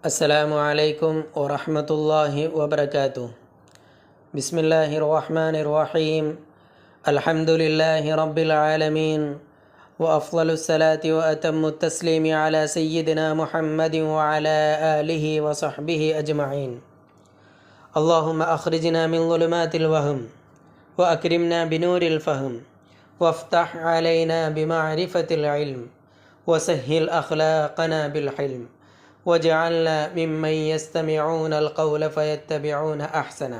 അസ്സലാമു അലൈക്കും വറഹ്മത്തുള്ളാഹി വബറകാതുഹു. ബിസ്മില്ലാഹിർ റഹ്മാനിർ റഹീം. അൽഹംദുലില്ലാഹി റബ്ബിൽ ആലമീൻ വഅഫ്ളലുസ് സ്വലാത്തി വഅതമ്മുത് തസ്ലീമി അലാ സയ്യിദിനാ മുഹമ്മദിൻ വഅലാ ആലിഹി വസഹ്ബിഹി അജ്മഈൻ. അല്ലാഹുമ്മ അഖ്രിജ്നാ മിൻ ളുലുമാതിൽ വഹം വഅക്രിംനാ ബിനൂരിൽ ഫഹം വഫ്തഹ് അലൈനാ ബിമഅരിഫത്തിൽ ഇൽം വസഹ്ഹിൽ അഖ്ലാഖനാ ബിൽ ഹിൽം വജഅൽനാ മിമ്മൻ യസ്തമിഊനൽ ഖൗല ഫയത്തബിഊന അഹ്സന.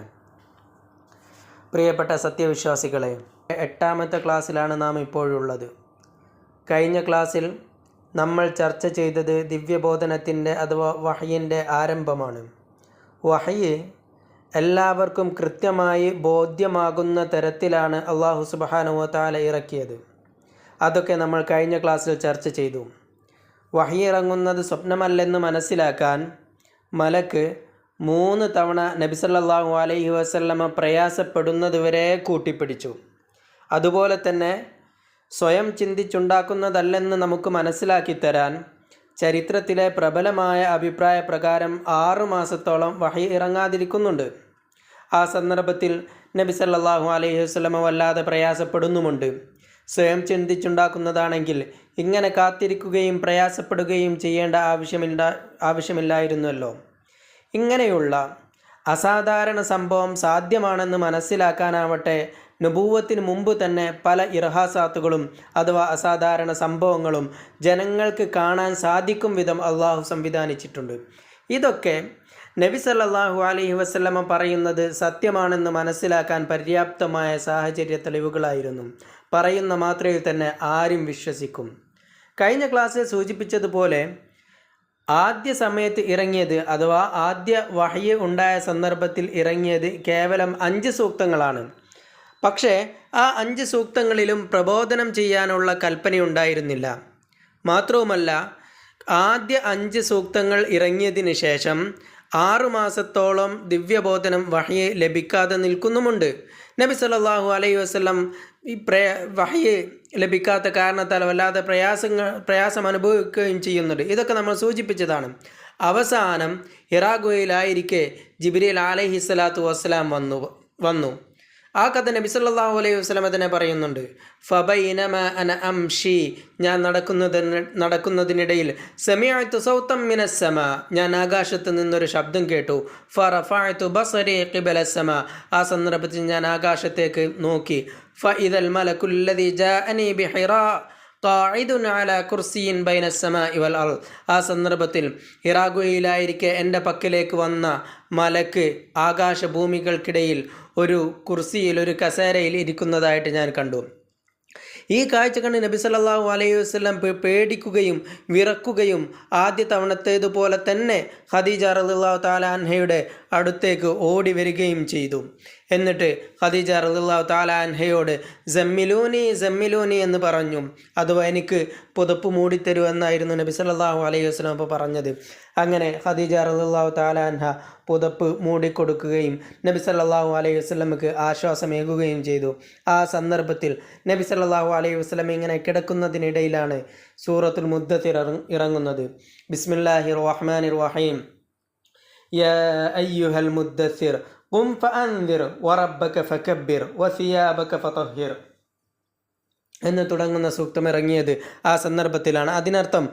പ്രിയപ്പെട്ട സത്യവിശ്വാസികളെ, 8ാമത്തെ ക്ലാസ്സിലാണ് നാം ഇപ്പോഴുള്ളത്. കഴിഞ്ഞ ക്ലാസ്സിൽ നമ്മൾ ചർച്ച ചെയ്തത് ദിവ്യബോധനത്തിൻ്റെ അഥവാ വഹയിൻ്റെ ആരംഭമാണ്. വഹയ് എല്ലാവർക്കും കൃത്യമായി ബോധ്യമാകുന്ന തരത്തിലാണ് അല്ലാഹു സുബ്ഹാനഹു വ തആല ഇറക്കിയത്. അതൊക്കെ നമ്മൾ കഴിഞ്ഞ ക്ലാസ്സിൽ ചർച്ച ചെയ്തു. വഹി ഇറങ്ങുന്നത് സ്വപ്നമല്ലെന്ന് മനസ്സിലാക്കാൻ മലക്ക് 3 തവണ നബി സല്ലല്ലാഹു അലൈഹി വസല്ലമ പ്രയാസപ്പെടുന്നതുവരെ കൂട്ടിപ്പിടിച്ചു. അതുപോലെ തന്നെ സ്വയം ചിന്തിച്ചുണ്ടാക്കുന്നതല്ലെന്ന് നമുക്ക് മനസ്സിലാക്കി തരാൻ ചരിത്രത്തിലെ പ്രബലമായ അഭിപ്രായ പ്രകാരം 6 മാസത്തോളം വഹി ഇറങ്ങാതിരിക്കുന്നുണ്ട്. ആ സന്ദർഭത്തിൽ നബി സല്ലല്ലാഹു അലൈഹി വസല്ലമ വല്ലാതെ പ്രയാസപ്പെടുന്നുമുണ്ട്. സ്വയം ചിന്തിച്ചുണ്ടാക്കുന്നതാണെങ്കിൽ ഇങ്ങനെ കാത്തിരിക്കുകയും പ്രയാസപ്പെടുകയും ചെയ്യേണ്ട ആവശ്യമില്ലായിരുന്നല്ലോ. ഇങ്ങനെയുള്ള അസാധാരണ സംഭവം സാധ്യമാണെന്ന് മനസ്സിലാക്കാനാവട്ടെ നുബൂവത്തിന് മുമ്പ് തന്നെ പല ഇർഹാസാത്തുകളും അഥവാ അസാധാരണ സംഭവങ്ങളും ജനങ്ങൾക്ക് കാണാൻ സാധിക്കും വിധം അള്ളാഹു സംവിധാനിച്ചിട്ടുണ്ട്. ഇതൊക്കെ നബി സല്ലല്ലാഹു അലൈഹി വസല്ലമ പറയുന്നത് സത്യമാണെന്ന് മനസ്സിലാക്കാൻ പര്യാപ്തമായ സാഹചര്യ തെളിവുകളായിരുന്നു. പറയുന്ന മാത്രയിൽ തന്നെ ആരും വിശ്വസിക്കും. കഴിഞ്ഞ ക്ലാസ്സിൽ സൂചിപ്പിച്ചതുപോലെ ആദ്യ സമയത്ത് ഇറങ്ങിയത് അഥവാ ആദ്യ വഹയ് ഉണ്ടായ സന്ദർഭത്തിൽ ഇറങ്ങിയത് കേവലം 5 സൂക്തങ്ങളാണ്. പക്ഷേ ആ 5 സൂക്തങ്ങളിലും പ്രബോധനം ചെയ്യാനുള്ള കൽപ്പനയുണ്ടായിരുന്നില്ല. മാത്രവുമല്ല, ആദ്യ 5 സൂക്തങ്ങൾ ഇറങ്ങിയതിന് ശേഷം 6 മാസത്തോളം ദിവ്യബോധനം വഹയ് ലഭിക്കാതെ നിൽക്കുന്നുമുണ്ട്. നബി സല്ലല്ലാഹു അലൈഹി വസല്ലം ഈ വഹയ് ലഭിക്കാത്ത കാരണത്താൽ വല്ലാതെ പ്രയാസം അനുഭവിക്കുകയും ചെയ്യുന്നുണ്ട്. ഇതൊക്കെ നമ്മൾ സൂചിപ്പിച്ചതാണ്. അവസാനം ഹിറാ ഗുഹയിലായിരിക്കെ ജിബ്രീൽ അലൈഹിസ്സലാത്തു വസ്സലാം വന്നു. ആ കഥ നബി സല്ലല്ലാഹു അലൈഹി വസല്ലം തന്നെ പറയുന്നുണ്ട്. ഫബൈനമ അന അംഷി, ഞാൻ നടക്കുന്നതിനിടയിൽ സമിഅതു സൗതം മിനസ് സമാ, ഞാൻ ആകാശത്ത് നിന്നൊരു ശബ്ദം കേട്ടു. ഫറഫഅതു ബസരി ഖിബല സമാ, ആ സന്ദർഭത്തിൽ ഞാൻ ആകാശത്തേക്ക് നോക്കി. ഫഇദൽ മലകുല്ലദി ജാഅനി ബിഹിറാ ഖാഇദുൻ അലാ കുർസിയിൻ ബൈന സമാഇ വൽ അർദ്, ആ സന്ദർഭത്തിൽ ഹിറാ ഗുഹയിലായിരിക്കെ എൻ്റെ പക്കലേക്ക് വന്ന മലക്ക് ആകാശഭൂമികൾക്കിടയിൽ ഒരു കുർസിയിൽ, ഒരു കസേരയിൽ ഇരിക്കുന്നതായിട്ട് ഞാൻ കണ്ടു. ഈ കാഴ്ച കണ്ട് നബി സല്ലല്ലാഹു അലൈഹി വസല്ലം പേടിക്കുകയും വിറക്കുകയും ആദ്യ തവണത്തേതുപോലെ തന്നെ ഖദീജ റളിയല്ലാഹു തആല അൻഹയുടെ അടുത്തേക്ക് ഓടി വരികയും ചെയ്തു. എന്നിട്ട് ഖദീജ റളിയല്ലാഹു തആല അൻഹയോട് സമ്മിലൂനി എന്ന് പറഞ്ഞു. അഥവാ എനിക്ക് പുതപ്പ് മൂടിത്തരൂ എന്നായിരുന്നു നബി സല്ലല്ലാഹു അലൈഹി വസല്ലം അപ്പോൾ പറഞ്ഞത്. അങ്ങനെ ഖദീജ റളിയല്ലാഹു തആല അൻഹ പുതപ്പ് മൂടിക്കൊടുക്കുകയും നബി സല്ലല്ലാഹു അലൈഹി വസല്ലമക്ക് ആശ്വാസമേകുകയും ചെയ്തു. ആ സന്ദർഭത്തിൽ നബി സല്ലല്ലാഹു അലൈഹി വസല്ലം ഇങ്ങനെ കിടക്കുന്നതിനിടയിലാണ് സൂറത്തുൽ മുദ്ദത്തിർ ഇറങ്ങുന്നത്. ബിസ്മില്ലാഹിർ റഹ്മാനിർ റഹീം. യാ അയ്യുഹൽ മുദ്ദത്തിർ ഖും ഫഅൻദിർ വറബ്ബക ഫകബ്ബിർ വസിയാബക ഫതഹിർ എന്ന് തുടങ്ങുന്ന സൂക്തം ഇറങ്ങിയത് ആ സന്ദർഭത്തിലാണ്. അതിനർത്ഥം,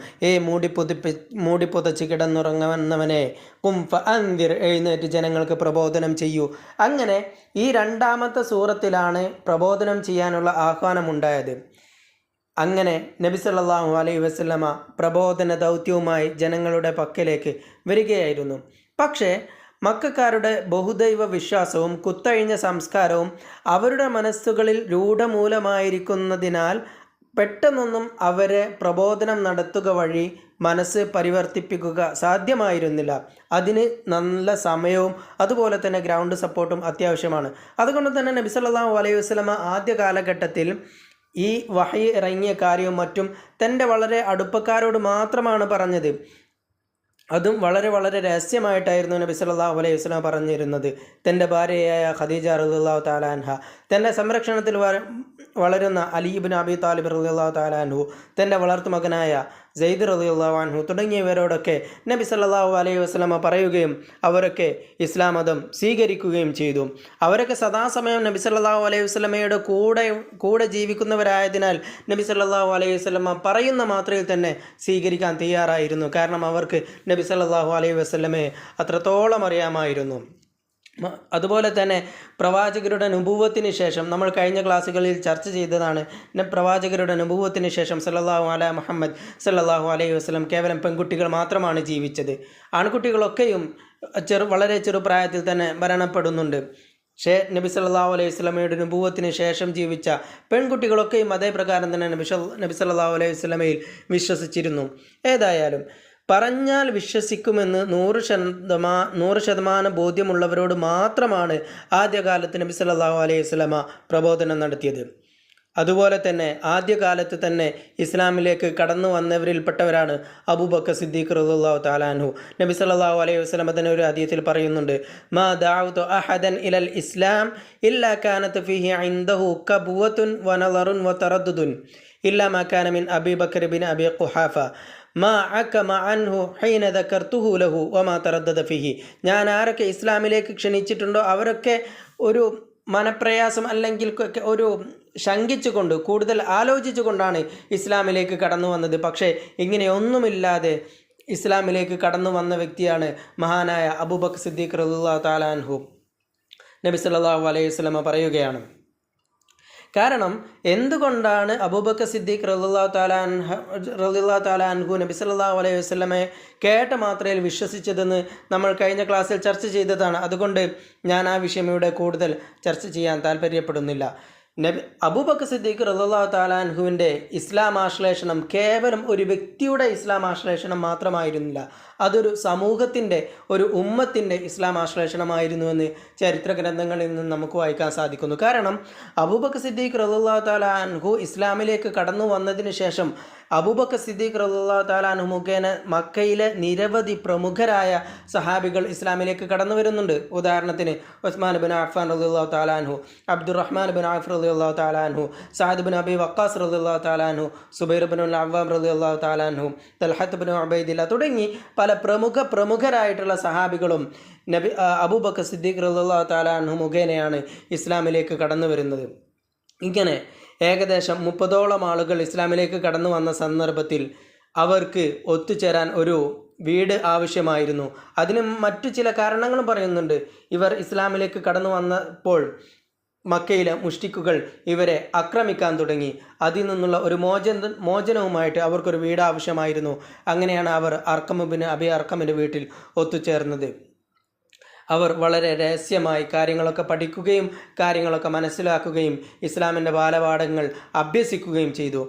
മൂടിപ്പൊതച്ച് കിടന്നുറങ്ങുന്നവനെ ഖും ഫഅൻദിർ, എഴുന്നേറ്റ് ജനങ്ങൾക്ക് പ്രബോധനം ചെയ്യൂ. അങ്ങനെ ഈ 2ാമത്തെ സൂറത്തിലാണ് പ്രബോധനം ചെയ്യാനുള്ള ആഹ്വാനമുണ്ടായത്. അങ്ങനെ നബി സല്ലല്ലാഹു അലൈഹി വസല്ലമ പ്രബോധന ദൗത്യവുമായി ജനങ്ങളുടെ പക്കലേക്ക് വരികയായിരുന്നു. പക്ഷേ മക്കക്കാരുടെ ബഹുദൈവ വിശ്വാസവും കുത്തഴിഞ്ഞ സംസ്കാരവും അവരുടെ മനസ്സുകളിൽ രൂഢമൂലമായിരിക്കുന്നതിനാൽ പെട്ടെന്നൊന്നും അവരെ പ്രബോധനം നടത്തുക വഴി മനസ്സ് പരിവർത്തിപ്പിക്കുക സാധ്യമായിരുന്നില്ല. അതിന് നല്ല സമയവും അതുപോലെ തന്നെ ഗ്രൗണ്ട് സപ്പോർട്ടും അത്യാവശ്യമാണ്. അതുകൊണ്ട് തന്നെ നബി സല്ലല്ലാഹു അലൈഹി വസല്ലമ ആദ്യ കാലഘട്ടത്തിൽ ഈ വഹയ് ഇറങ്ങിയ കാര്യവും മറ്റും തൻ്റെ വളരെ അടുപ്പക്കാരോട് മാത്രമാണ് പറഞ്ഞത്. അതും വളരെ വളരെ രഹസ്യമായിട്ടായിരുന്നു നബി സല്ലല്ലാഹു അലൈഹി വസല്ലം പറഞ്ഞിരുന്നത്. തൻ്റെ ഭാര്യയായ ഖദീജ റളിയല്ലാഹു തആല അൻഹ, തൻ്റെ സംരക്ഷണത്തിൽ വളരുന്ന അലി ഇബ്നു അബി താലിബ് റളിയല്ലാഹു തആല അൻഹു, തൻ്റെ വളർത്തുമകനായ സെയ്ദ് റളിയല്ലാഹു അൻഹു തുടങ്ങിയവരോടൊക്കെ നബി സല്ലല്ലാഹു അലൈഹി വസല്ലമ പറയുകയും അവരൊക്കെ ഇസ്ലാം മതം സ്വീകരിക്കുകയും ചെയ്തു. അവരൊക്കെ സദാസമയം നബി സല്ലല്ലാഹു അലൈഹി വസല്ലമയുടെ കൂടെ ജീവിക്കുന്നവരായതിനാൽ നബി സല്ലല്ലാഹു അലൈഹി വസല്ലമ പറയുന്ന മാത്രയിൽ തന്നെ സ്വീകരിക്കാൻ തയ്യാറായിരുന്നു. കാരണം അവർക്ക് നബി സല്ലല്ലാഹു അലൈഹി വസല്ലമയെ അത്രത്തോളം അറിയാമായിരുന്നു. അതുപോലെ തന്നെ പ്രവാചകരുടെ നുബുവത്തിന് ശേഷം നമ്മൾ കഴിഞ്ഞ ക്ലാസ്സുകളിൽ ചർച്ച ചെയ്തതാണ്. പ്രവാചകരുടെ നുബുവത്തിന് ശേഷം സല്ലല്ലാഹു അലാ മുഹമ്മദ് സല്ലല്ലാഹു അലൈഹി വസല്ലം കേവലം പെൺകുട്ടികൾ മാത്രമാണ് ജീവിച്ചത്. ആൺകുട്ടികളൊക്കെയും വളരെ ചെറുപ്രായത്തിൽ തന്നെ മരണപ്പെടുന്നുണ്ട്. നബി സല്ലല്ലാഹു അലൈഹി വസല്ലമയുടെ നുബുവത്തിന് ശേഷം ജീവിച്ച പെൺകുട്ടികളൊക്കെയും അതേ പ്രകാരം തന്നെ നബി സല്ലല്ലാഹു അലൈഹി വസല്ലമയിൽ വിശ്വസിച്ചിരുന്നു. ഏതായാലും പറഞ്ഞാൽ വിശ്വസിക്കുമെന്ന് 100% ബോധ്യമുള്ളവരോട് മാത്രമാണ് ആദ്യകാലത്ത് നബി സല്ലല്ലാഹു അലൈഹി വസല്ലമ പ്രബോധനം നടത്തിയത്. അതുപോലെ തന്നെ ആദ്യകാലത്ത് തന്നെ ഇസ്ലാമിലേക്ക് കടന്നു വന്നവരിൽപ്പെട്ടവരാണ് അബൂബക്കർ സിദ്ദീഖ് റളിയല്ലാഹു തആല അൻഹു. നബി സല്ലല്ലാഹു അലൈഹി വസല്ലമ തന്നെ ഒരു ഹദീസിൽ പറയുന്നുണ്ട്, മാ ദഅഉതു അഹദൻ ഇലൽ ഇസ്ലാം ഇല്ലാ കാനത് ഫീഹി ഇൻദഹു കബുവത്തുൻ വനളറുൻ വതറദ്ദുദുൻ ഇല്ലാ മാ കാന മിൻ അബീ ബക്കർ ബിൻ അബീ ഖുഹാഫ മാ അകമ അൻഹു ഹീന ദകർതുഹു ലഹു വമാ തറദ്ദദ ഫീഹി. ഞാൻ ആരൊക്കെ ഇസ്ലാമിലേക്ക് ക്ഷണിച്ചിട്ടുണ്ടോ അവരൊക്കെ ഒരു മനപ്രയാസം അല്ലെങ്കിൽ ഒരു ശങ്കിച്ചുകൊണ്ട് കൂടുതൽ ആലോചിച്ചുകൊണ്ടാണ് ഇസ്ലാമിലേക്ക് കടന്നു വന്നത്. പക്ഷേ ഇങ്ങനെയൊന്നുമില്ലാതെ ഇസ്ലാമിലേക്ക് കടന്നു വന്ന വ്യക്തിയാണ് മഹാനായ അബൂബക്കർ സിദ്ദീഖ് റളിയല്ലാഹു തആല അൻഹു. നബി സല്ലല്ലാഹു അലൈഹി വസല്ലമ പറയുകയാണ്, കാരണം എന്തുകൊണ്ടാണ് അബൂബക്കർ സിദ്ദീഖ് റളിയല്ലാഹു തആല അൻഹു നബി സല്ലല്ലാഹു അലൈഹി വസല്ലമയെ കേട്ട മാത്രയിൽ വിശ്വസിച്ചതെന്ന് നമ്മൾ കഴിഞ്ഞ ക്ലാസ്സിൽ ചർച്ച ചെയ്തതാണ്. അതുകൊണ്ട് ഞാൻ ആ വിഷയം ഇവിടെ കൂടുതൽ ചർച്ച ചെയ്യാൻ താല്പര്യപ്പെടുന്നില്ല. അബൂബക്കർ സിദ്ദീഖ് റളിയല്ലാഹു തആല അൻഹുവിൻ്റെ ഇസ്ലാം ആശ്ലേഷണം കേവലം ഒരു വ്യക്തിയുടെ ഇസ്ലാം ആശ്ലേഷണം മാത്രമായിരുന്നില്ല, അതൊരു സമൂഹത്തിൻ്റെ, ഒരു ഉമ്മത്തിൻ്റെ ഇസ്ലാം ആശ്ലേഷണമായിരുന്നുവെന്ന് ചരിത്ര ഗ്രന്ഥങ്ങളിൽ നിന്ന് നമുക്ക് വായിക്കാൻ സാധിക്കുന്നു. കാരണം അബൂബക്കർ സിദ്ദീഖ് റളിയല്ലാഹു തആല അൻഹു ഇസ്ലാമിലേക്ക് കടന്നു വന്നതിന് ശേഷം അബൂബക്കർ സിദ്ദീഖ് റളിയല്ലാഹു തആല അൻഹു മുഖേന മക്കയിലെ നിരവധി പ്രമുഖരായ സഹാബികൾ ഇസ്ലാമിലേക്ക് കടന്നു വരുന്നുണ്ട്. ഉദാഹരണത്തിന് ഉസ്മാൻ ബിൻ അഫ്ഫാൻ റളിയല്ലാഹു തആല അൻഹു, അബ്ദുറഹ്മാൻ ബിൻ ഔഫ് റളിയല്ലാഹു തആല അൻഹു, സഅദ് ബിൻ അബി വഖാസ് റളിയല്ലാഹു തആല അൻഹു, സുബൈർ ബിൻ അൽ-അവ്വാം റളിയല്ലാഹു തആല അൻഹു, തൽഹത്ത് ബിൻ ഉബൈദില്ല തുടങ്ങി പല പ്രമുഖരായിട്ടുള്ള സഹാബികളും അബൂബക്കർ സിദ്ദീഖ് റളിയല്ലാഹു തആല അൻഹു മുഖേനയാണ് ഇസ്ലാമിലേക്ക് കടന്നു വരുന്നത്. ഇങ്ങനെ ഏകദേശം 30ഓളം ആളുകൾ ഇസ്ലാമിലേക്ക് കടന്നു വന്ന സന്ദർഭത്തിൽ അവർക്ക് ഒത്തുചേരാൻ ഒരു വീട് ആവശ്യമായിരുന്നു. അതിന് മറ്റു ചില കാരണങ്ങളും പറയുന്നുണ്ട്. ഇവർ ഇസ്ലാമിലേക്ക് കടന്നു വന്നപ്പോൾ മക്കയിലെ മുഷ്രിക്കുകൾ ഇവരെ ആക്രമിക്കാൻ തുടങ്ങി. അതിൽ നിന്നുള്ള ഒരു മോചനവുമായിട്ട് അവർക്കൊരു വീട് ആവശ്യമായിരുന്നു. അങ്ങനെയാണ് അവർ അർഖം ബിൻ അബി അർഖമിൻ്റെ വീട്ടിൽ ഒത്തുചേർന്നത്. അവർ വളരെ രഹസ്യമായി കാര്യങ്ങളൊക്കെ പഠിക്കുകയും കാര്യങ്ങളൊക്കെ മനസ്സിലാക്കുകയും ഇസ്ലാമിൻ്റെ ബാലപാഠങ്ങൾ അഭ്യസിക്കുകയും ചെയ്തു.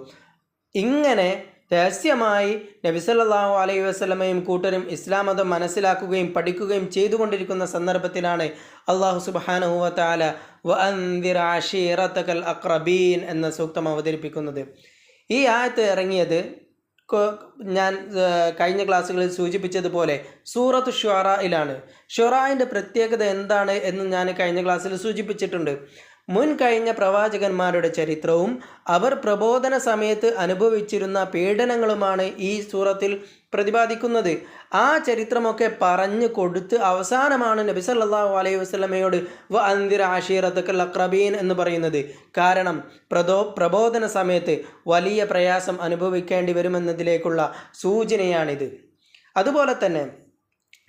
ഇങ്ങനെ രഹസ്യമായി നബി സല്ലല്ലാഹു അലൈഹി വസല്ലമയും കൂട്ടരും ഇസ്ലാം മതം മനസ്സിലാക്കുകയും പഠിക്കുകയും ചെയ്തുകൊണ്ടിരിക്കുന്ന സന്ദർഭത്തിലാണ് അല്ലാഹു സുബ്ഹാനഹു വ തആല വഅൻദിർ അശീറതകൽ അഖ്റബീൻ എന്ന സൂക്തം അവതരിപ്പിക്കുന്നത്. ഈ ആയത്ത് ഇറങ്ങിയത് ഞാൻ കഴിഞ്ഞ ക്ലാസ്സുകളിൽ സൂചിപ്പിച്ചതുപോലെ സൂറത്ത് ഷുആറയിലാണ്. ഷുആറയുടെ പ്രത്യേകത എന്താണ് എന്ന് ഞാൻ കഴിഞ്ഞ ക്ലാസ്സിൽ സൂചിപ്പിച്ചിട്ടുണ്ട്. മുൻ കഴിഞ്ഞ പ്രവാചകന്മാരുടെ ചരിത്രവും അവർ പ്രബോധന സമയത്ത് അനുഭവിച്ചിരുന്ന പീഡനങ്ങളുമാണ് ഈ സൂറത്തിൽ പ്രതിപാദിക്കുന്നത്. ആ ചരിത്രമൊക്കെ പറഞ്ഞു കൊടുത്ത് അവസാനമാണ് നബി സല്ലല്ലാഹു അലൈഹി വസല്ലമയോട് വഅൻദിർ അശീറതകൽ അഖ്റബീൻ എന്ന് പറയുന്നത്. കാരണം പ്രബോധന സമയത്ത് വലിയ പ്രയാസം അനുഭവിക്കേണ്ടി വരുമെന്നതിലേക്കുള്ള സൂചനയാണിത്. അതുപോലെ തന്നെ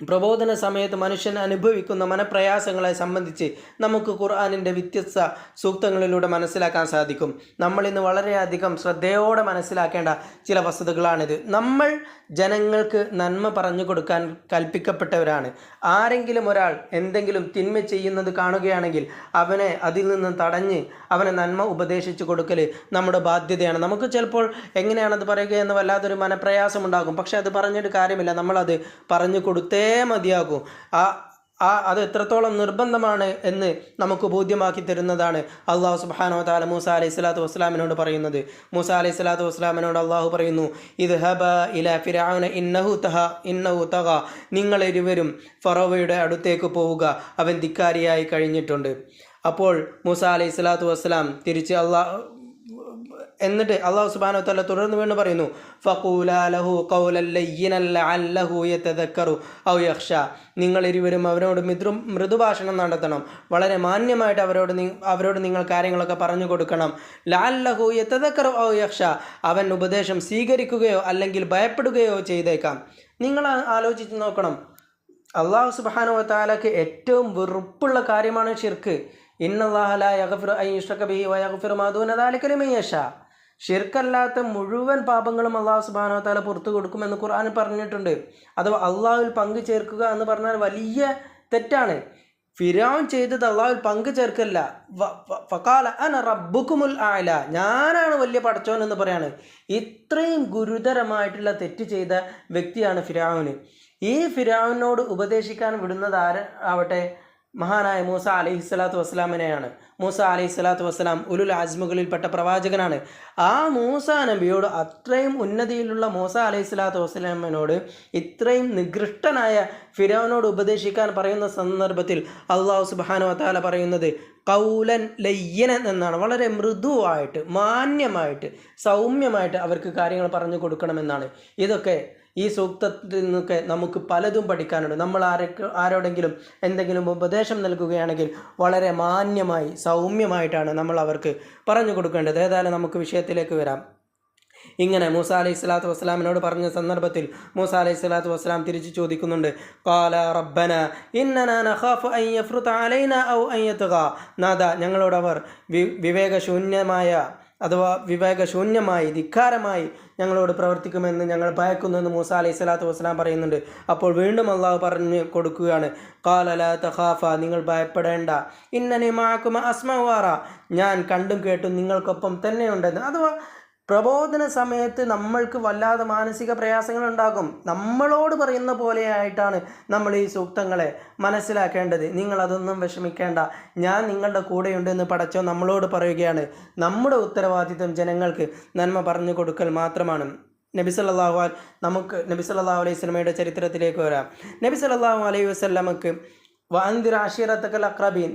പ്രബോധന സമയത്ത് മനുഷ്യൻ അനുഭവിക്കുന്ന മനപ്രയാസങ്ങളെ സംബന്ധിച്ച് നമുക്ക് ഖുർആനിൻ്റെ വ്യത്യസ്ത സൂക്തങ്ങളിലൂടെ മനസ്സിലാക്കാൻ സാധിക്കും. നമ്മളിന്ന് വളരെയധികം ശ്രദ്ധയോടെ മനസ്സിലാക്കേണ്ട ചില വസ്തുതകളാണിത്. നമ്മൾ ജനങ്ങൾക്ക് നന്മ പറഞ്ഞു കൊടുക്കാൻ കൽപ്പിക്കപ്പെട്ടവരാണ്. ആരെങ്കിലും ഒരാൾ എന്തെങ്കിലും തിന്മ ചെയ്യുന്നത് കാണുകയാണെങ്കിൽ അവനെ അതിൽ നിന്ന് തടഞ്ഞ് അവനെ നന്മ ഉപദേശിച്ചു കൊടുക്കൽ നമ്മുടെ ബാധ്യതയാണ്. നമുക്ക് ചിലപ്പോൾ എങ്ങനെയാണത് പറയുക എന്ന് വല്ലാത്തൊരു മനപ്രയാസമുണ്ടാകും. പക്ഷെ അത് പറഞ്ഞിട്ട് കാര്യമില്ല, നമ്മളത് പറഞ്ഞു കൊടുത്തേ മതിയാകും. അത് എത്രത്തോളം നിർബന്ധമാണ് എന്ന് നമുക്ക് ബോധ്യമാക്കി തരുന്നതാണ് അള്ളാഹു സുബ്ഹാനഹു വ തആല മൂസ അലൈഹി സ്വലാത്തു വസ്സലാമിനോട് പറയുന്നത്. മൂസ അലൈഹി സ്വലാത്തു വസ്സലാമിനോട് അള്ളാഹു പറയുന്നു, ഇദ്ഹബ ഇലാ ഫിർഔന ഇന്നഹു തഗ, നിങ്ങളിരുവരും ഫറോവയുടെ അടുത്തേക്ക് പോവുക, അവൻ ധിക്കാരിയായി കഴിഞ്ഞിട്ടുണ്ട്. അപ്പോൾ മൂസ അലൈഹി സ്വലാത്തു വസ്സലാം തിരിച്ച് എന്നിട്ട് അള്ളാഹു സുബ്ഹാനഹു വ തആല തുടർന്ന് വീണ്ടും പറയുന്നു, ഫഖൂലാ ലഹു ഖൗലൻ ലയ്യിനൻ ലഅല്ലഹു യതദക്കറു ഔ യഖ്ഷ. നിങ്ങൾ ഇരുവരും അവരോട് മൃദുഭാഷണം നടത്തണം. വളരെ മാന്യമായിട്ട് അവരോട് നിങ്ങൾ കാര്യങ്ങളൊക്കെ പറഞ്ഞു കൊടുക്കണം. ലഅല്ലഹു യതദക്കറു ഔ യഖ്ഷ. അവൻ ഉപദേശം സ്വീകരിക്കുകയോ അല്ലെങ്കിൽ ഭയപ്പെടുകയോ ചെയ്തേക്കാം. നിങ്ങൾ ആലോചിച്ച് നോക്കണം, അള്ളാഹു സുബ്ഹാനഹു വ തആലക്ക് ഏറ്റവും വെറുപ്പുള്ള കാര്യമാണ് ഷിർക്ക്. ഇന്നല്ലാഹ ലാ യഗ്ഫിറു അൻ യുശ്റക ബിഹി വ യഗ്ഫിറു മാ ദൂന ദാലിക ലിമൻ യശാ. ഷിർക്കല്ലാത്ത മുഴുവൻ പാപങ്ങളും അള്ളാഹു സുബ്ഹാനഹു വ തആല പുറത്തു കൊടുക്കുമെന്ന് ഖുർആൻ പറഞ്ഞിട്ടുണ്ട്. അഥവാ അള്ളാഹുവിൽ പങ്കു ചേർക്കുക എന്ന് പറഞ്ഞാൽ വലിയ തെറ്റാണ്. ഫിർഔൻ ചെയ്തത് അള്ളാഹുവിൽ പങ്കു ചേർക്കല്ല. ഫഖാല അന റബ്ബുകുമുൽ അഅല, ഞാനാണ് വലിയ പടച്ചോൻ എന്ന് പറയാണ്. ഇത്രയും ഗുരുതരമായിട്ടുള്ള തെറ്റ് ചെയ്ത വ്യക്തിയാണ് ഫിർഔൻ. ഈ ഫിർഔനോട് ഉപദേശിക്കാൻ വിടുന്നത് ആവട്ടെ മഹാനായ മൂസ അലൈഹിസ്സലാത്തു വസ്സലാമിനെയാണ്. മൂസ അലൈഹിസ്സലാത്തു വസ്സലാം ഉലുൽ അസ്മുകളിൽപ്പെട്ട പ്രവാചകനാണ്. ആ മൂസ നബിയോട്, അത്രയും ഉന്നതിയിലുള്ള മൂസ അലൈഹിസ്സലാത്തു വസ്സലാമിനോട് ഇത്രയും നികൃഷ്ടനായ ഫിർഔനോട് ഉപദേശിക്കാൻ പറയുന്ന സന്ദർഭത്തിൽ അള്ളാഹു സുബ്ഹാനഹു വ തആല പറയുന്നത് ഖൗലൻ ലയ്യനൻ എന്നാണ്. വളരെ മൃദുവായിട്ട്, മാന്യമായിട്ട്, സൗമ്യമായിട്ട് അവർക്ക് കാര്യങ്ങൾ പറഞ്ഞു കൊടുക്കണമെന്നാണ്. ഇതൊക്കെ ഈ സൂക്തത്തിൽ നിന്നൊക്കെ നമുക്ക് പലതും പഠിക്കാനുണ്ട്. നമ്മൾ ആരോടെങ്കിലും എന്തെങ്കിലും ഉപദേശം നൽകുകയാണെങ്കിൽ വളരെ മാന്യമായി, സൗമ്യമായിട്ടാണ് നമ്മൾ അവർക്ക് പറഞ്ഞു കൊടുക്കേണ്ടത്. ഏതായാലും നമുക്ക് വിഷയത്തിലേക്ക് വരാം. ഇങ്ങനെ മൂസ അലൈഹി സ്വലാത്തു വസ്സലാമിനോട് പറഞ്ഞ സന്ദർഭത്തിൽ മൂസ അലൈഹി സ്വലാത്തു വസ്സലാം തിരിച്ചു ചോദിക്കുന്നുണ്ട്, ഖാല റബ്ബന ഇന്നനാ നഖാഫു അൻ യഫ്റുത അലൈനാ ഔ അൻ യത്ഗാ. നാദ, ഞങ്ങളോട് അവർ വിവേകശൂന്യമായി ധിക്കാരമായി ഞങ്ങളോട് പ്രവർത്തിക്കുമെന്ന് ഞങ്ങൾ ഭയക്കുന്നുവെന്ന് മൂസ അലൈഹി സ്വലാത്തു വസ്സലാം പറയുന്നുണ്ട്. അപ്പോൾ വീണ്ടും അള്ളാഹു പറഞ്ഞു കൊടുക്കുകയാണ്, ഖാല ലാ തഖാഫ, നിങ്ങൾ ഭയപ്പെടേണ്ട, ഇന്നനി മഅകുമ അസ്മഉ വഅറ, ഞാൻ കണ്ടും കേട്ടും നിങ്ങൾക്കൊപ്പം തന്നെയുണ്ടെന്ന്. അഥവാ പ്രബോധന സമയത്ത് നമ്മൾക്ക് വല്ലാതെ മാനസിക പ്രയാസങ്ങൾ ഉണ്ടാകും. നമ്മളോട് പറയുന്ന പോലെയായിട്ടാണ് നമ്മൾ ഈ സൂക്തങ്ങളെ മനസ്സിലാക്കേണ്ടത്. നിങ്ങളതൊന്നും വിഷമിക്കേണ്ട, ഞാൻ നിങ്ങളുടെ കൂടെയുണ്ടെന്ന് പടച്ചോൻ നമ്മളോട് പറയുകയാണ്. നമ്മുടെ ഉത്തരവാദിത്വം ജനങ്ങൾക്ക് നന്മ പറഞ്ഞു കൊടുക്കൽ മാത്രമാണ്. നബി സല്ലല്ലാഹു അലൈഹി വസല്ലമയുടെ ചരിത്രത്തിലേക്ക് വരാം. നബി സല്ലല്ലാഹു അലൈഹി വസല്ലമക്ക് വഅൻദിർ അശീറതകൽ അഖ്റബീൻ,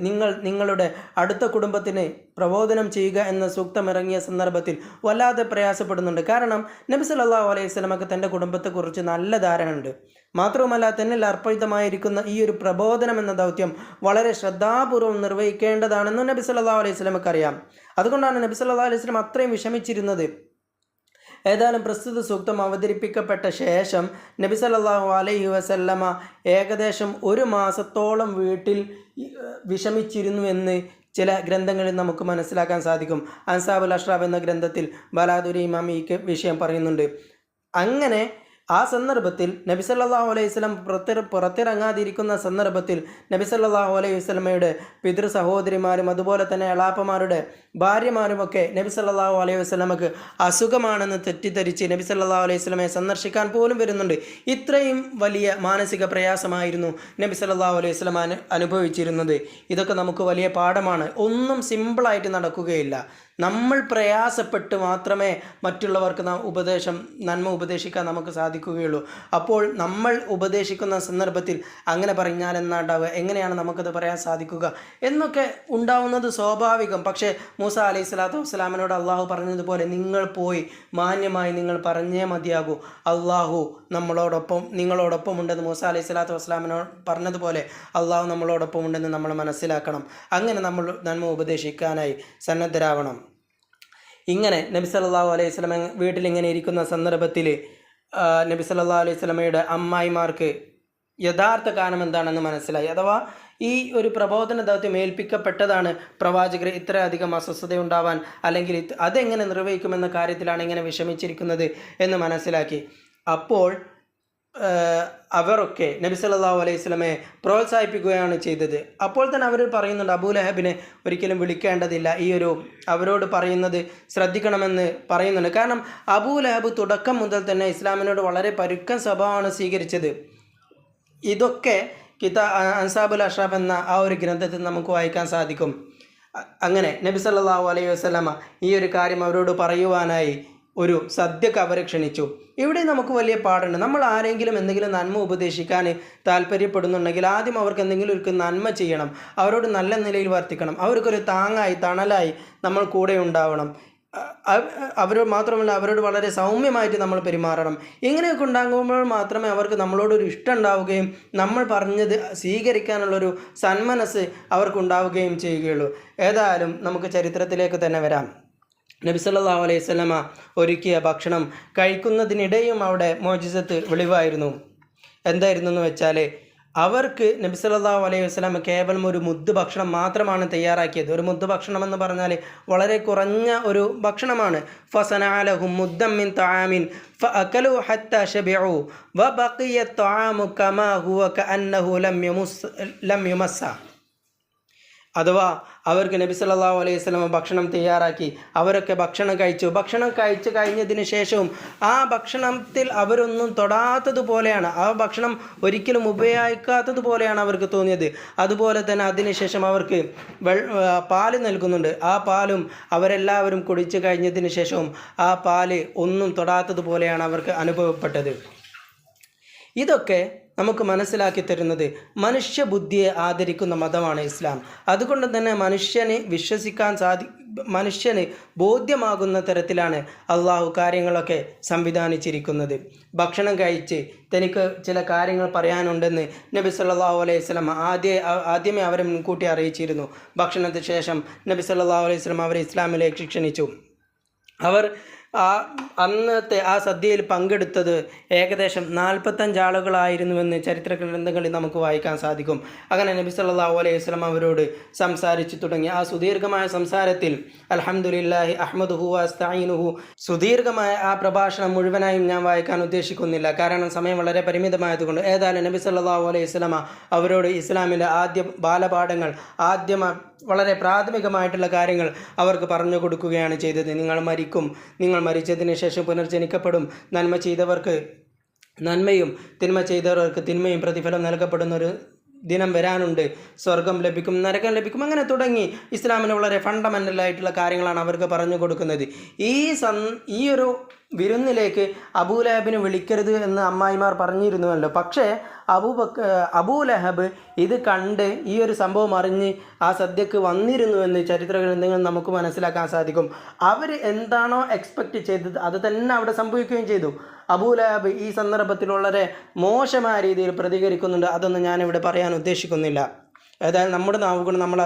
നിങ്ങളുടെ അടുത്ത കുടുംബത്തിന് പ്രബോധനം ചെയ്യുക എന്ന സൂക്തം ഇറങ്ങിയ സന്ദർഭത്തിൽ വല്ലാതെ പ്രയാസപ്പെടുന്നുണ്ട്. കാരണം നബി സല്ലല്ലാഹു അലൈഹി വസല്ലമക്ക് തൻ്റെ കുടുംബത്തെക്കുറിച്ച് നല്ല ധാരണ ഉണ്ട്. മാത്രവുമല്ല, തന്നിൽ അർപ്പിതമായിരിക്കുന്ന ഈ ഒരു പ്രബോധനം എന്ന ദൗത്യം വളരെ ശ്രദ്ധാപൂർവം നിർവഹിക്കേണ്ടതാണെന്നും നബി സല്ലല്ലാഹു അലൈഹി വസല്ലമക്ക് അറിയാം. അതുകൊണ്ടാണ് നബി സല്ലല്ലാഹു അലൈഹി വസല്ലം അത്രയും വിഷമിച്ചിരുന്നത്. ഏതായാലും പ്രസ്തുത സൂക്തം അവതരിപ്പിക്കപ്പെട്ട ശേഷം നബി സല്ലല്ലാഹു അലൈഹി വസല്ലമ ഏകദേശം 1 മാസത്തോളം വീട്ടിൽ വിഷമിച്ചിരുന്നുവെന്ന് ചില ഗ്രന്ഥങ്ങളിൽ നമുക്ക് മനസ്സിലാക്കാൻ സാധിക്കും. അൻസാബുൽ അഷ്റാഫ് എന്ന ഗ്രന്ഥത്തിൽ ബലാദുരി ഇമാം ഈ വിഷയം പറയുന്നുണ്ട്. അങ്ങനെ ആ സന്ദർഭത്തിൽ നബി സല്ലല്ലാഹു അലൈഹി വസല്ലം പുറത്തിറങ്ങാതിരിക്കുന്ന സന്ദർഭത്തിൽ നബി സല്ലല്ലാഹു അലൈഹി വസല്ലമയുടെ പിതൃ സഹോദരിമാരും അതുപോലെ തന്നെ എളാപ്പമാരുടെ ഭാര്യമാരുമൊക്കെ നബി സല്ലല്ലാഹു അലൈഹി വസല്ലമക്ക് അസുഖമാണെന്ന് തെറ്റിദ്ധരിച്ച് നബി സല്ലല്ലാഹു അലൈഹി വസല്ലമയെ സന്ദർശിക്കാൻ പോലും വരുന്നുണ്ട്. ഇത്രയും വലിയ മാനസിക പ്രയാസമായിരുന്നു നബി സല്ലല്ലാഹു അലൈഹി വസല്ലമ അനുഭവിച്ചിരുന്നത്. ഇതൊക്കെ നമുക്ക് വലിയ പാഠമാണ്. ഒന്നും സിമ്പിളായിട്ട് നടക്കുകയില്ല. നമ്മൾ പ്രയാസപ്പെട്ട് മാത്രമേ മറ്റുള്ളവർക്ക് നന്മ ഉപദേശിക്കാൻ നമുക്ക് സാധിക്കുകയുള്ളൂ. അപ്പോൾ നമ്മൾ ഉപദേശിക്കുന്ന സന്ദർഭത്തിൽ അങ്ങനെ പറഞ്ഞാൽ എന്നാണ്ടാവുക, എങ്ങനെയാണ് നമുക്കത് പറയാൻ സാധിക്കുക എന്നൊക്കെ ഉണ്ടാവുന്നത് സ്വാഭാവികം. പക്ഷേ മൂസ അലൈഹി സ്വലാത്തു വസ്സലാമിനോട് അള്ളാഹു പറഞ്ഞതുപോലെ നിങ്ങൾ പോയി മാന്യമായി നിങ്ങൾ പറഞ്ഞേ മതിയാകൂ. അള്ളാഹു നിങ്ങളോടൊപ്പം ഉണ്ടെന്ന് മൂസ അലൈഹി സ്വലാത്തു വസ്സലാമിനോട് പറഞ്ഞതുപോലെ അള്ളാഹു നമ്മളോടൊപ്പം ഉണ്ടെന്ന് നമ്മൾ മനസ്സിലാക്കണം. അങ്ങനെ നമ്മൾ നന്മ ഉപദേശിക്കാനായി സന്നദ്ധരാവണം. ഇങ്ങനെ നബി സല്ലല്ലാഹു അലൈഹി വസല്ലമ വീട്ടിലിങ്ങനെ ഇരിക്കുന്ന സന്ദർഭത്തിൽ നബി സല്ലല്ലാഹു അലൈഹി വസല്ലമയുടെ അമ്മായിമാർക്ക് യഥാർത്ഥ കാരണം എന്താണെന്ന് മനസ്സിലായി. അഥവാ ഈ ഒരു പ്രബോധന ദൗത്യം ഏൽപ്പിക്കപ്പെട്ടതാണ് പ്രവാചകർ ഇത്രയധികം അസ്വസ്ഥതയുണ്ടാവാൻ, അല്ലെങ്കിൽ അതെങ്ങനെ നിർവഹിക്കുമെന്ന കാര്യത്തിലാണ് ഇങ്ങനെ വിഷമിച്ചിരിക്കുന്നത് എന്ന് മനസ്സിലാക്കി. അപ്പോൾ അവരൊക്കെ നബി സല്ലല്ലാഹു അലൈഹി വസല്ലമയെ പ്രോത്സാഹിപ്പിക്കുകയാണ് ചെയ്തത്. അപ്പോൾ തന്നെ അവർ പറയുന്നുണ്ട്, അബൂലഹബിനെ ഒരിക്കലും വിളിക്കേണ്ടതില്ല, അവരോട് പറയുന്നത് ശ്രദ്ധിക്കണമെന്ന് പറയുന്നുണ്ട്. കാരണം അബൂലഹബ് തുടക്കം മുതൽ തന്നെ ഇസ്ലാമിനോട് വളരെ പരുക്കൻ സ്വഭാവമാണ് സ്വീകരിച്ചത്. ഇതൊക്കെ അൻസാബുൽ അഷ്റാഫ് എന്ന ആ ഒരു ഗ്രന്ഥത്തിൽ നമുക്ക് വായിക്കാൻ സാധിക്കും. അങ്ങനെ നബി സല്ലല്ലാഹു അലൈഹി വസല്ലമ ഈ ഒരു കാര്യം അവരോട് പറയുവാനായി ഒരു സദ്യക്ക് അവരെ ക്ഷണിച്ചു. ഇവിടെ നമുക്ക് വലിയ പാടുണ്ട്. നമ്മൾ ആരെങ്കിലും എന്തെങ്കിലും നന്മ ഉപദേശിക്കാൻ താല്പര്യപ്പെടുന്നുണ്ടെങ്കിൽ ആദ്യം അവർക്ക് എന്തെങ്കിലും ഒരു നന്മ ചെയ്യണം, അവരോട് നല്ല നിലയിൽ വർത്തിക്കണം, അവർക്കൊരു താങ്ങായി തണലായി നമ്മൾ കൂടെ ഉണ്ടാവണം. അവരോട് മാത്രമല്ല അവരോട് വളരെ സൗമ്യമായിട്ട് നമ്മൾ പെരുമാറണം. ഇങ്ങനെയൊക്കെ ഉണ്ടാകുമ്പോൾ മാത്രമേ അവർക്ക് നമ്മളോടൊരു ഇഷ്ടം ഉണ്ടാവുകയും നമ്മൾ പറഞ്ഞത് സ്വീകരിക്കാനുള്ളൊരു സന്മനസ് അവർക്കുണ്ടാവുകയും ചെയ്യുകയുള്ളൂ. ഏതായാലും നമുക്ക് ചരിത്രത്തിലേക്ക് തന്നെ വരാം. നബി സല്ലല്ലാഹു അലൈഹി വസല്ലമ ഒരുക്കിയ ഭക്ഷണം കഴിക്കുന്നതിനിടെയും അവിടെ മോജിസത്ത് വെളിവായിരുന്നു. എന്തായിരുന്നു എന്ന് വെച്ചാൽ, അവർക്ക് നബി സല്ലല്ലാഹു അലൈഹി വസല്ലം കേവലം ഒരു മുദ്ദ് ഭക്ഷണം മാത്രമാണ് തയ്യാറാക്കിയത്. ഒരു മുദ്ദ് ഭക്ഷണം എന്ന് പറഞ്ഞാൽ വളരെ കുറഞ്ഞ ഒരു ഭക്ഷണമാണ്. ഫസനഅ ലഹും മുദ്ദൻ മിൻ തആമിൻ ഫഅകലു ഹത്താ ശബിഉ വബഖിയ തആമു കമാ ഹുവ കഅന്നഹു ലം യുമസ്സ. അഥവാ അവർക്ക് നബി സല്ലല്ലാഹു അലൈഹി വസല്ലം ഭക്ഷണം തയ്യാറാക്കി, അവരൊക്കെ ഭക്ഷണം കഴിച്ചു കഴിഞ്ഞതിന് ശേഷവും ആ ഭക്ഷണത്തിൽ അവരൊന്നും തൊടാത്തതുപോലെയാണ്, ആ ഭക്ഷണം ഒരിക്കലും ഉപയോഗിക്കാത്തതുപോലെയാണ് അവർക്ക് തോന്നിയത്. അതുപോലെ തന്നെ അതിനുശേഷം അവർക്ക് പാല് നൽകുന്നുണ്ട്. ആ പാലും അവരെല്ലാവരും കുടിച്ചു കഴിഞ്ഞതിന് ശേഷവും ആ പാല് ഒന്നും തൊടാത്തതുപോലെയാണ് അവർക്ക് അനുഭവപ്പെട്ടത്. ഇതൊക്കെ നമുക്ക് മനസ്സിലാക്കി തരുന്നത് മനുഷ്യബുദ്ധിയെ ആദരിക്കുന്ന മതമാണ് ഇസ്ലാം. അതുകൊണ്ട് തന്നെ മനുഷ്യന് ബോധ്യമാകുന്ന തരത്തിലാണ് അള്ളാഹു കാര്യങ്ങളൊക്കെ സംവിധാനിച്ചിരിക്കുന്നത്. ഭക്ഷണം കഴിച്ച് തനിക്ക് ചില കാര്യങ്ങൾ പറയാനുണ്ടെന്ന് നബി സല്ലല്ലാഹു അലൈഹി വസല്ലം ആദ്യമേ അവരെ മുൻകൂട്ടി അറിയിച്ചിരുന്നു. ഭക്ഷണത്തിന് ശേഷം നബി സല്ലല്ലാഹു അലൈഹി വസല്ലം അവരെ ഇസ്ലാമിലേക്ക് ക്ഷണിച്ചു. അവർ അന്നത്തെ ആ സദ്യയിൽ പങ്കെടുത്തത് ഏകദേശം 45 ആളുകളായിരുന്നുവെന്ന് ചരിത്ര ഗ്രന്ഥങ്ങളിൽ നമുക്ക് വായിക്കാൻ സാധിക്കും. അങ്ങനെ നബി സല്ലല്ലാഹു അലൈഹി വസല്ലം അവരോട് സംസാരിച്ചു തുടങ്ങി. ആ സുദീർഘമായ സംസാരത്തിൽ അൽഹംദുലില്ലാഹി അഹ്മദുഹു വഅസ്തഈനുഹു, സുദീർഘമായ ആ പ്രഭാഷണം മുഴുവനായും ഞാൻ വായിക്കാൻ ഉദ്ദേശിക്കുന്നില്ല, കാരണം സമയം വളരെ പരിമിതമായതുകൊണ്ട്. ഏതായാലും നബി സല്ലല്ലാഹു അലൈഹി വസല്ലം അവരോട് ഇസ്ലാമിൻ്റെ ആദ്യ ബാലപാഠങ്ങൾ, വളരെ പ്രാഥമികമായിട്ടുള്ള കാര്യങ്ങൾ അവർക്ക് പറഞ്ഞു കൊടുക്കുകയാണ് ചെയ്തത്. നിങ്ങൾ മരിച്ചതിന് ശേഷം പുനർജനിക്കപ്പെടും. നന്മ ചെയ്തവർക്ക് നന്മയും തിന്മ ചെയ്തവർക്ക് തിന്മയും പ്രതിഫലം നൽകപ്പെടുന്നൊരു ദിനം വരാനുണ്ട്. സ്വർഗം ലഭിക്കും, നരകം ലഭിക്കും, അങ്ങനെ തുടങ്ങി ഇസ്ലാമിന് വളരെ ഫണ്ടമെൻ്റലായിട്ടുള്ള കാര്യങ്ങളാണ് അവർക്ക് പറഞ്ഞു കൊടുക്കുന്നത്. ഈ ഒരു വിരുന്നിലേക്ക് അബൂലഹബിന് വിളിക്കരുത് എന്ന് അമ്മായിമാർ പറഞ്ഞിരുന്നുവല്ലോ. പക്ഷേ അബൂലഹബ് ഇത് കണ്ട് ഈ ഒരു സംഭവം അറിഞ്ഞ് ആ സദ്യക്ക് വന്നിരുന്നുവെന്ന് ചരിത്ര ഗ്രന്ഥങ്ങൾ നമുക്ക് മനസ്സിലാക്കാൻ സാധിക്കും. അവർ എന്താണോ എക്സ്പെക്റ്റ് ചെയ്തത് അത് തന്നെ അവിടെ സംഭവിക്കുകയും ചെയ്തു. അബൂലഹബ് ഈ സന്ദർഭത്തിൽ വളരെ മോശമായ രീതിയിൽ പ്രതികരിക്കുന്നുണ്ട്. അതൊന്നും ഞാനിവിടെ പറയാൻ ഉദ്ദേശിക്കുന്നില്ല. ഏതായാലും നമ്മുടെ നാവുകൾ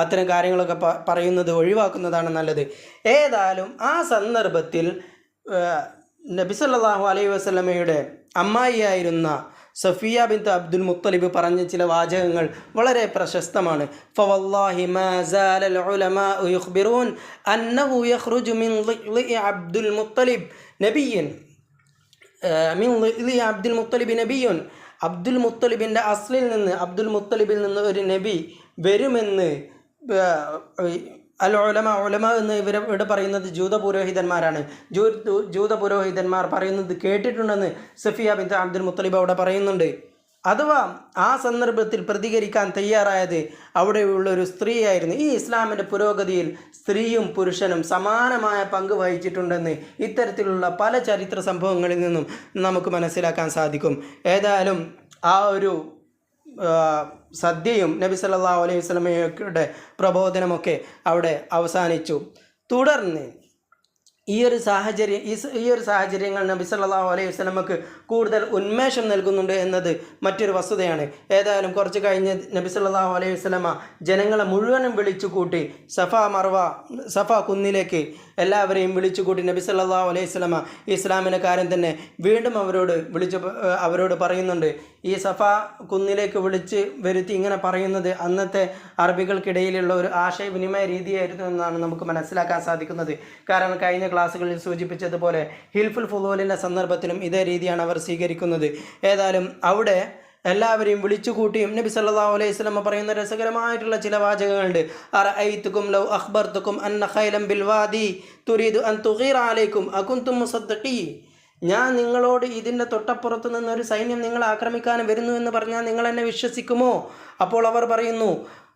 അത്തരം കാര്യങ്ങളൊക്കെ പറയുന്നത് ഒഴിവാക്കുന്നതാണ് നല്ലത്. ഏതായാലും ആ സന്ദർഭത്തിൽ നബി സല്ലല്ലാഹു അലൈഹി വസല്ലമയുടെ അമ്മായിയായിരുന്ന സഫിയ ബിൻത് അബ്ദുൽ മുത്തലിബ് പറഞ്ഞ ചില വാചകങ്ങൾ വളരെ പ്രശസ്തമാണ്. ഫവല്ലാഹി മാ സാലൽ ഉലമാഉ യുഖ്ബിറൂൻ അന്നഹു യഖ്റുജു മിൻ ളിഇ അബ്ദുൽ മുത്തലിബ് നബിയ്യൻ അബ്ദുൽ മുത്തലിബ് നബിയുൻ, അബ്ദുൽ മുത്തലിബിൻ്റെ അബ്ദുൽ മുത്തലിബിൽ നിന്ന് ഒരു നബി വരുമെന്ന് ഉലമ എന്ന് ഇവിടെ പറയുന്നത് ജൂത പുരോഹിതന്മാരാണ്. ജൂത പുരോഹിതന്മാർ പറയുന്നത് കേട്ടിട്ടുണ്ടെന്ന് സഫിയ ബിൻത് അബ്ദുൽ മുത്തലിബ് അവിടെ പറയുന്നുണ്ട്. അഥവാ ആ സന്ദർഭത്തിൽ പ്രതികരിക്കാൻ തയ്യാറായത് അവിടെയുള്ള ഒരു സ്ത്രീയായിരുന്നു. ഈ ഇസ്ലാമിൻ്റെ പുരോഗതിയിൽ സ്ത്രീയും പുരുഷനും സമാനമായ പങ്ക് വഹിച്ചിട്ടുണ്ടെന്ന് ഇത്തരത്തിലുള്ള പല ചരിത്ര സംഭവങ്ങളിൽ നിന്നും നമുക്ക് മനസ്സിലാക്കാൻ സാധിക്കും. ഏതായാലും ആ ഒരു സദ്യയും നബി സല്ലല്ലാഹു അലൈഹി വസല്ലമയുടെ പ്രബോധനമൊക്കെ അവിടെ അവസാനിച്ചു. തുടർന്ന് ഈ ഒരു സാഹചര്യങ്ങൾ നബി സല്ലല്ലാഹു അലൈഹി വസല്ലമക്ക് കൂടുതൽ ഉന്മേഷം നൽകുന്നുണ്ട് എന്നത് മറ്റൊരു വസ്തുതയാണ്. ഏതായാലും കുറച്ച് കഴിഞ്ഞ് നബി സല്ലല്ലാഹു അലൈഹി വസല്ലമ ജനങ്ങളെ മുഴുവനും വിളിച്ചുകൂട്ടി സഫ കുന്നിലേക്ക് എല്ലാവരെയും വിളിച്ചുകൂട്ടി നബി സല്ലല്ലാഹു അലൈഹി വസല്ലമ ഇസ്ലാമിൻ്റെ കാര്യം തന്നെ വീണ്ടും അവരോട് പറയുന്നുണ്ട്. ഈ സഫ കുന്നിലേക്ക് വിളിച്ച് വരുത്തി ഇങ്ങനെ പറയുന്നത് അന്നത്തെ അറബികൾക്കിടയിലുള്ള ഒരു ആശയവിനിമയ രീതിയായിരുന്നു എന്നാണ് നമുക്ക് മനസ്സിലാക്കാൻ സാധിക്കുന്നത്. കാരണം കഴിഞ്ഞ ക്ലാസ്സുകളിൽ സൂചിപ്പിച്ചതുപോലെ ഹിൽഫുൽ ഫുളൂലിൻ്റെ സന്ദർഭത്തിലും ഇതേ രീതിയാണ് അവർ സ്വീകരിക്കുന്നത്. ഏതായാലും അവിടെ എല്ലാവരെയും വിളിച്ചുകൂട്ടിയും നബി സല്ലല്ലാഹു അലൈഹി വസല്ലം പറയുന്ന രസകരമായിട്ടുള്ള ചില വാചകങ്ങളുണ്ട്. അറഅയ്തുകും ലൗ അഖ്ബർതുകും അന്ന ഖൈലൻ ബിൽ വാദി തുരീദു അൻ തുഗീറ അലൈക്കും അകുൻതും മുസദ്ദിഖീ, ഞാൻ നിങ്ങളോട് ഇതിൻ്റെ തൊട്ടപ്പുറത്ത് നിന്നൊരു സൈന്യം നിങ്ങളെ ആക്രമിക്കാൻ വരുന്നു എന്ന് പറഞ്ഞാൽ നിങ്ങൾ എന്നെ വിശ്വസിക്കുമോ? അപ്പോൾ അവർ പറയുന്നു,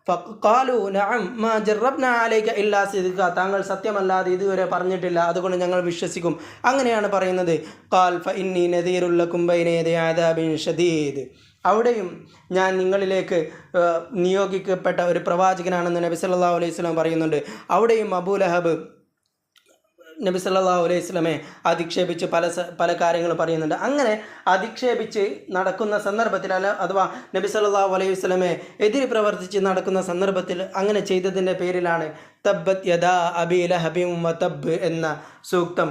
ഫഖാലു നഅം മാ ജറബ്നാ അലൈക ഇല്ലാ സിദ്ഖ, താങ്കൾ സത്യമല്ലാതെ ഇതുവരെ പറഞ്ഞിട്ടില്ല, അതുകൊണ്ട് ഞങ്ങൾ വിശ്വസിക്കും. അങ്ങനെയാണ് പറയുന്നത്. ഖാൽ ഫഇന്നി നദീറുൽ ലക്കും ബൈന യദൈ അദാബിൻ ഷദീദ്, അവിടെയും ഞാൻ നിങ്ങളിലേക്ക് നിയോഗിക്കപ്പെട്ട ഒരു പ്രവാചകനാണെന്ന് നബി സല്ലല്ലാഹു അലൈഹി വസല്ലം പറയുന്നുണ്ട്. അവിടെയും അബൂലഹബ് നബി സല്ലല്ലാഹു അലൈഹി വസല്ലമയെ അധിക്ഷേപിച്ച് പല കാര്യങ്ങളും പറയുന്നുണ്ട്. അങ്ങനെ അധിക്ഷേപിച്ച് നടക്കുന്ന സന്ദർഭത്തിൽ അഥവാ നബി സല്ലല്ലാഹു അലൈഹി വസല്ലമയെ എതിര് പ്രവർത്തിച്ച് നടക്കുന്ന സന്ദർഭത്തിൽ അങ്ങനെ ചെയ്തതിൻ്റെ പേരിലാണ് തബ്ബത് യദാ അബീ ലഹബിൻ വതബ് എന്ന സൂക്തം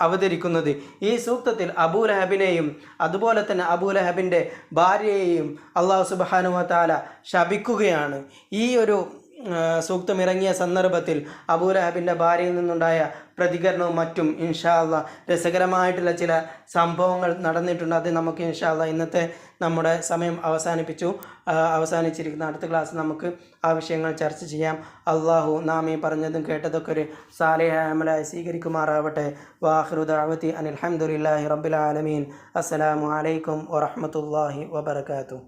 അവതരിക്കുന്നത്. ഈ സൂക്തത്തിൽ അബൂലഹബിനെയും അതുപോലെ തന്നെ അബൂലഹബിൻ്റെ ഭാര്യയെയും അള്ളാഹു സുബ്ഹാനഹു വ തആല ശപിക്കുകയാണ്. ഈ ഒരു സൂക്തം ഇറങ്ങിയ സന്ദർഭത്തിൽ അബൂലഹബിൻ്റെ ഭാര്യയിൽ നിന്നുണ്ടായ പ്രതികരണവും മറ്റും ഇൻഷാ അല്ലാഹ് രസകരമായിട്ടുള്ള ചില സംഭവങ്ങൾ നടന്നിട്ടുണ്ട്. അത് നമുക്ക് ഇൻഷാ അല്ലാഹ് ഇന്നത്തെ നമ്മുടെ സമയം അവസാനിച്ചിരിക്കുന്ന അടുത്ത ക്ലാസ് നമുക്ക് ആ വിഷയങ്ങൾ ചർച്ച ചെയ്യാം. അള്ളാഹു നാം ഈ പറഞ്ഞതും കേട്ടതൊക്കെ ഒരു സാലിഹായ അമലായി സ്വീകരിക്കുമാറാവട്ടെ. വാഖിറു ദഅവതി അനിൽ ഹംദുലില്ലാഹി റബ്ബിൽ ആലമീൻ. അസ്സലാമു അലൈക്കും വറഹ്മത്തുള്ളാഹി വബറകാതുഹു.